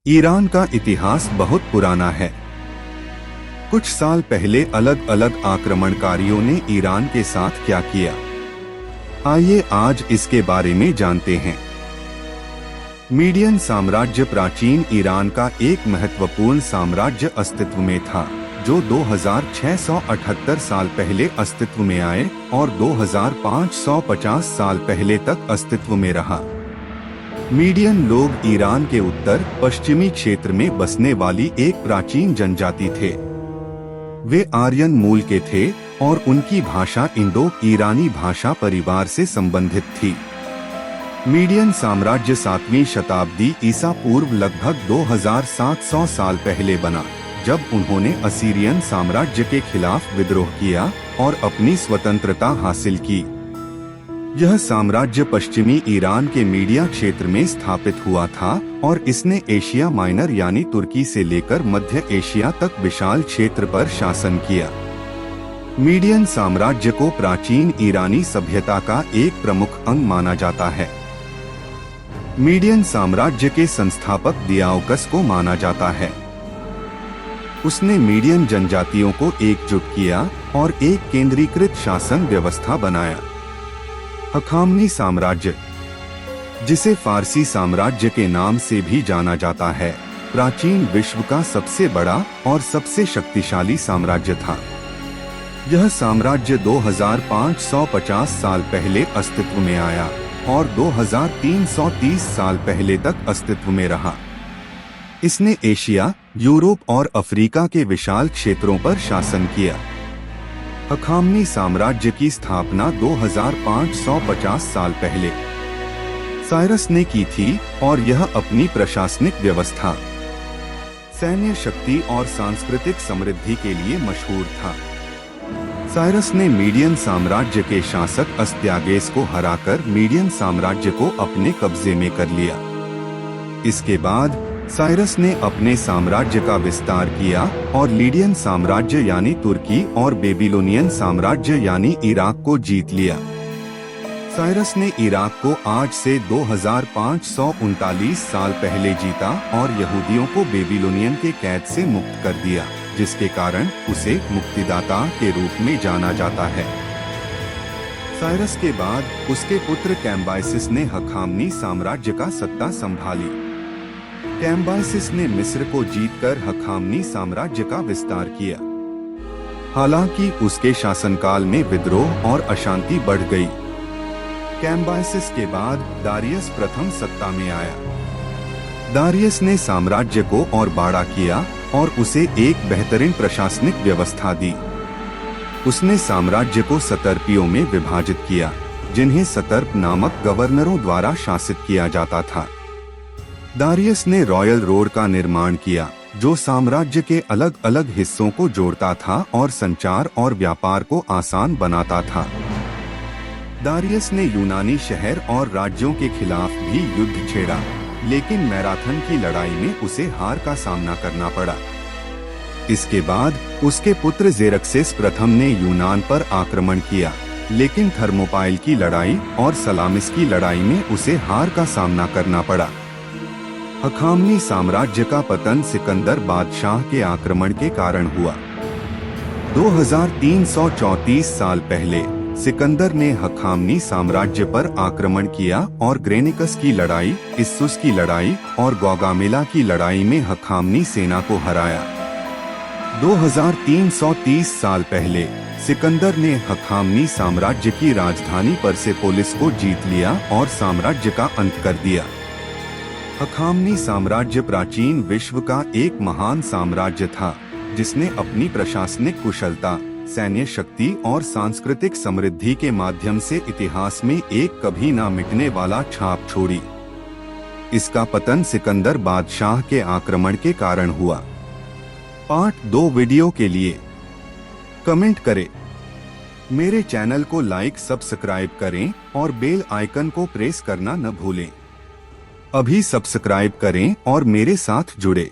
Iran का इतिहास बहुत पुराना है। कुछ साल पहले अलग अलग आक्रमणकारियों ने ईरान के साथ क्या किया, आइए आज इसके बारे में जानते हैं। मीडियन साम्राज्य प्राचीन ईरान का एक महत्वपूर्ण साम्राज्य अस्तित्व में था, जो 2678 साल पहले अस्तित्व में आए और 2550 साल पहले तक अस्तित्व में रहा। मीडियन लोग ईरान के उत्तर पश्चिमी क्षेत्र में बसने वाली एक प्राचीन जनजाति थे। वे आर्यन मूल के थे और उनकी भाषा इंडो ईरानी भाषा परिवार से संबंधित थी। मीडियन साम्राज्य 7वीं शताब्दी ईसा पूर्व लगभग 2700 साल पहले बना, जब उन्होंने असीरियन साम्राज्य के खिलाफ विद्रोह किया और अपनी स्वतंत्रता हासिल की। यह साम्राज्य पश्चिमी ईरान के मीडिया क्षेत्र में स्थापित हुआ था और इसने एशिया माइनर यानी तुर्की से लेकर मध्य एशिया तक विशाल क्षेत्र पर शासन किया। मीडियन साम्राज्य को प्राचीन ईरानी सभ्यता का एक प्रमुख अंग माना जाता है। मीडियन साम्राज्य के संस्थापक दियाओकस को माना जाता है। उसने मीडियन जनजातियों को एकजुट किया और एक केंद्रीकृत शासन व्यवस्था बनाया। हखामनी साम्राज्य, जिसे फारसी साम्राज्य के नाम से भी जाना जाता है, प्राचीन विश्व का सबसे बड़ा और सबसे शक्तिशाली साम्राज्य था। यह साम्राज्य 2550 साल पहले अस्तित्व में आया और 2330 साल पहले तक अस्तित्व में रहा। इसने एशिया, यूरोप और अफ्रीका के विशाल क्षेत्रों पर शासन किया। हखामनी साम्राज्य की स्थापना 2550 साल पहले साइरस ने की थी और यह अपनी प्रशासनिक व्यवस्था, सैन्य शक्ति और सांस्कृतिक समृद्धि के लिए मशहूर था। साइरस ने मीडियन साम्राज्य के शासक अस्त्यागेस को हराकर मीडियन साम्राज्य को अपने कब्जे में कर लिया। इसके बाद साइरस ने अपने साम्राज्य का विस्तार किया और लीडियन साम्राज्य यानी तुर्की और बेबीलोनियन साम्राज्य यानी इराक को जीत लिया। साइरस ने इराक को आज से 2539 साल पहले जीता और यहूदियों को बेबीलोनियन के कैद से मुक्त कर दिया, जिसके कारण उसे मुक्तिदाता के रूप में जाना जाता है। साइरस के बाद उसके पुत्र कैम्बाइसिस ने हखामनी साम्राज्य का सत्ता संभाली। कैम्बाइसिस ने मिस्र को जीतकर हखामनी साम्राज्य का विस्तार किया। हालांकि उसके शासनकाल में विद्रोह और अशांति बढ़ गई। कैम्बाइसिस के बाद दारियस प्रथम सत्ता में आया। दारियस ने साम्राज्य को और बड़ा किया और उसे एक बेहतरीन प्रशासनिक व्यवस्था दी। उसने साम्राज्य को सतर्पियों में विभाजित किया, जिन्हें सतर्प नामक गवर्नरों द्वारा शासित किया जाता था। दारियस ने रॉयल रोड का निर्माण किया, जो साम्राज्य के अलग अलग हिस्सों को जोड़ता था और संचार और व्यापार को आसान बनाता था। दारियस ने यूनानी शहर और राज्यों के खिलाफ भी युद्ध छेड़ा, लेकिन मैराथन की लड़ाई में उसे हार का सामना करना पड़ा। इसके बाद उसके पुत्र जेरक्सेस प्रथम ने यूनान पर आक्रमण किया, लेकिन थर्मोपाइल की लड़ाई और सलामिस की लड़ाई में उसे हार का सामना करना पड़ा। हखामनी साम्राज्य का पतन सिकंदर बादशाह के आक्रमण के कारण हुआ। 2334 साल पहले सिकंदर ने हखामनी साम्राज्य पर आक्रमण किया और ग्रेनिकस की लड़ाई, इस्सुस की लड़ाई और गौगामेला की लड़ाई में हखामनी सेना को हराया। 2330 साल पहले सिकंदर ने हखामनी साम्राज्य की राजधानी परसेपोलिस को जीत लिया और साम्राज्य का अंत कर दिया। हखामनी साम्राज्य प्राचीन विश्व का एक महान साम्राज्य था, जिसने अपनी प्रशासनिक कुशलता, सैन्य शक्ति और सांस्कृतिक समृद्धि के माध्यम से इतिहास में एक कभी न मिटने वाला छाप छोड़ी। इसका पतन सिकंदर बादशाह के आक्रमण के कारण हुआ। पार्ट 2 वीडियो के लिए कमेंट करें, मेरे चैनल को लाइक सब्सक्राइब करें और बेल आइकन को प्रेस करना न भूलें। अभी सब्सक्राइब करें और मेरे साथ जुड़े।